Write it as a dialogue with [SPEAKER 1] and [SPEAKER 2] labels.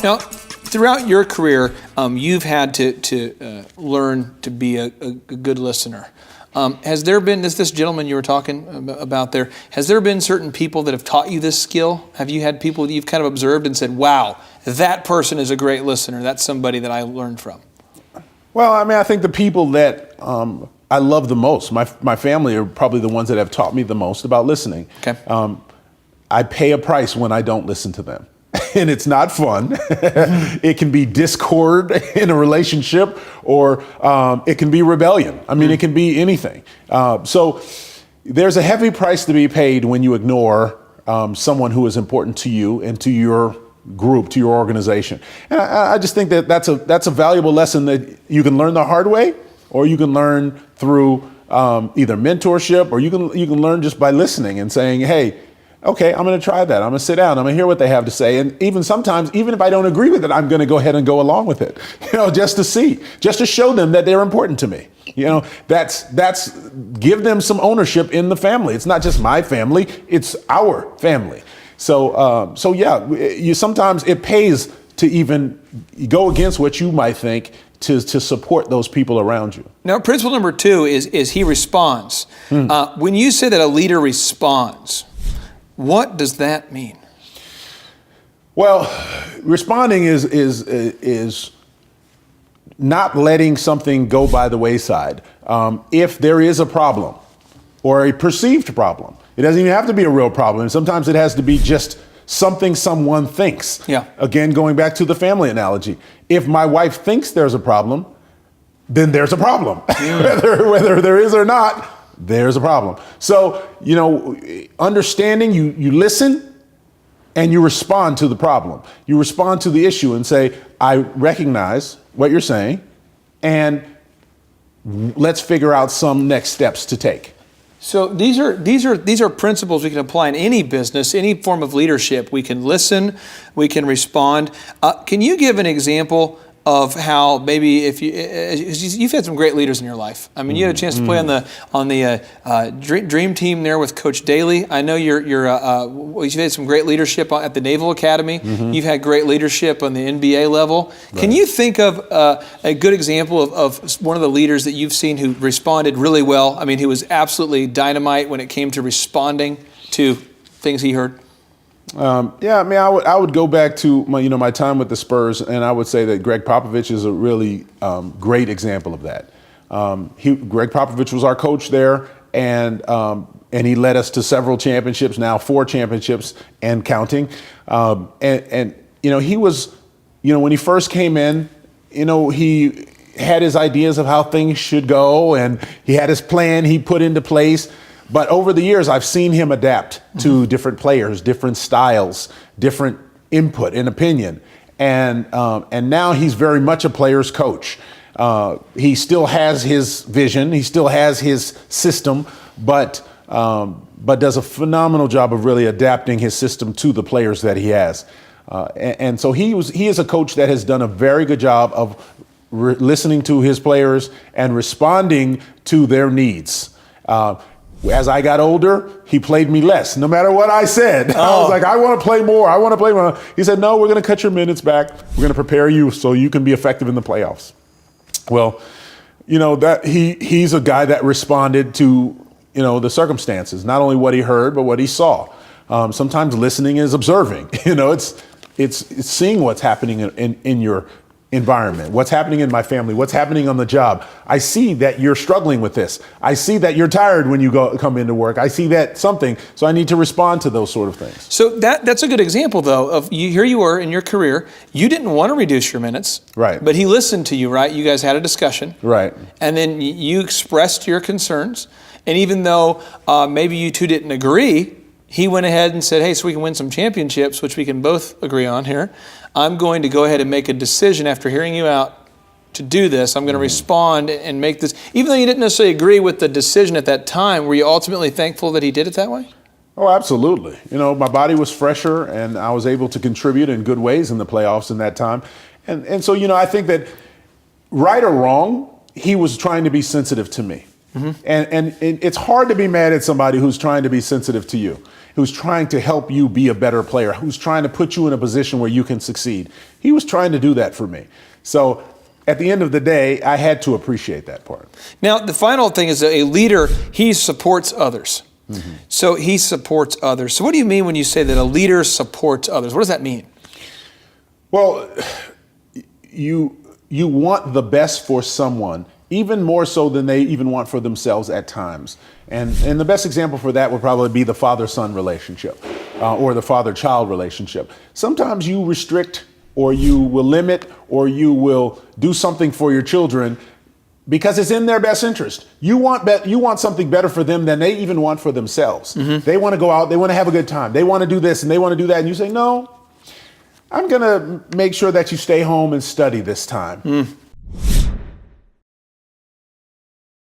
[SPEAKER 1] Now, throughout your career, you've had to learn to be a good listener. Has there been, this gentleman you were talking about there, has there been certain people that have taught you this skill? Have you had people that you've kind of observed and said, wow, that person is a great listener. That's somebody that I learned from?
[SPEAKER 2] Well, I mean, I think the people that I love the most, my family are probably the ones that have taught me the most about listening.
[SPEAKER 1] Okay.
[SPEAKER 2] I pay a price when I don't listen to them. And it's not fun. It can be discord in a relationship, or it can be rebellion. I mean, it can be anything. So there's a heavy price to be paid when you ignore someone who is important to you and to your group, to your organization. And I just think that that's a valuable lesson that you can learn the hard way, or you can learn through either mentorship, or you can learn just by listening and saying, hey, okay, I'm going to try that. I'm going to sit down. I'm going to hear what they have to say. And even sometimes, even if I don't agree with it, I'm going to go ahead and go along with it, just to see, just to show them that they're important to me. That's give them some ownership in the family. It's not just my family, it's our family. So yeah, sometimes it pays to even go against what you might think to support those people around you.
[SPEAKER 1] Now, principle number 2 is he responds. When you say that a leader responds, what does that mean?
[SPEAKER 2] Well, responding is not letting something go by the wayside. If there is a problem or a perceived problem, it doesn't even have to be a real problem. Sometimes it has to be just something someone thinks.
[SPEAKER 1] Yeah.
[SPEAKER 2] Again, going back to the family analogy. If my wife thinks there's a problem, then there's a problem. Whether there is or not, there's a problem. So, understanding, you listen and you respond to the problem. You respond to the issue and say, I recognize what you're saying, and let's figure out some next steps to take.
[SPEAKER 1] So these are principles we can apply in any business, any form of leadership. We can listen, we can respond. Can you give an example of how maybe if you've had some great leaders in your life? I mean, you had a chance to play on the dream team there with Coach Daly. I know you've had some great leadership at the Naval Academy. You've had great leadership on the NBA level. Right. Can you think of a good example of one of the leaders that you've seen who responded really well? I mean, who was absolutely dynamite when it came to responding to things he heard?
[SPEAKER 2] Yeah, I mean, I would go back to my time with the Spurs, and I would say that Greg Popovich is a really great example of that. Greg Popovich was our coach there, and he led us to several championships, now 4 championships and counting. And he was, when he first came in, he had his ideas of how things should go, and he had his plan he put into place. But over the years, I've seen him adapt to different players, different styles, different input and opinion. And now he's very much a player's coach. He still has his vision. He still has his system, but does a phenomenal job of really adapting his system to the players that he has. And so he is a coach that has done a very good job of listening to his players and responding to their needs. As I got older, he played me less, no matter what I said. Oh. I was like, I want to play more. I want to play more. He said, no, we're going to cut your minutes back. We're going to prepare you so you can be effective in the playoffs. Well, that he's a guy that responded to, the circumstances, not only what he heard, but what he saw. Sometimes listening is observing. It's seeing what's happening in your environment, what's happening in my family, what's happening on the job. I see that you're struggling with this. I see that you're tired when you come into work. I see that something, so I need to respond to those sort of things.
[SPEAKER 1] So that's a good example, though, of here you were in your career. You didn't want to reduce your minutes,
[SPEAKER 2] right?
[SPEAKER 1] But he listened to you, right? You guys had a discussion,
[SPEAKER 2] right?
[SPEAKER 1] And then you expressed your concerns. And even though maybe you two didn't agree, he went ahead and said, hey, so we can win some championships, which we can both agree on here. I'm going to go ahead and make a decision after hearing you out to do this. I'm going to respond and make this. Even though you didn't necessarily agree with the decision at that time, were you ultimately thankful that he did it that way?
[SPEAKER 2] Oh, absolutely. My body was fresher, and I was able to contribute in good ways in the playoffs in that time. And so, I think that right or wrong, he was trying to be sensitive to me. And it's hard to be mad at somebody who's trying to be sensitive to you, who's trying to help you be a better player, who's trying to put you in a position where you can succeed. He was trying to do that for me. So at the end of the day, I had to appreciate that part.
[SPEAKER 1] Now, the final thing is a leader, he supports others. So he supports others. So what do you mean when you say that a leader supports others? What does that mean?
[SPEAKER 2] Well, you want the best for someone, even more so than they even want for themselves at times. And the best example for that would probably be the father-son relationship or the father-child relationship. Sometimes you restrict or you will limit or you will do something for your children because it's in their best interest. You want something better for them than they even want for themselves. They want to go out, they want to have a good time, they want to do this and they want to do that, and you say, no, I'm going to make sure that you stay home and study this time.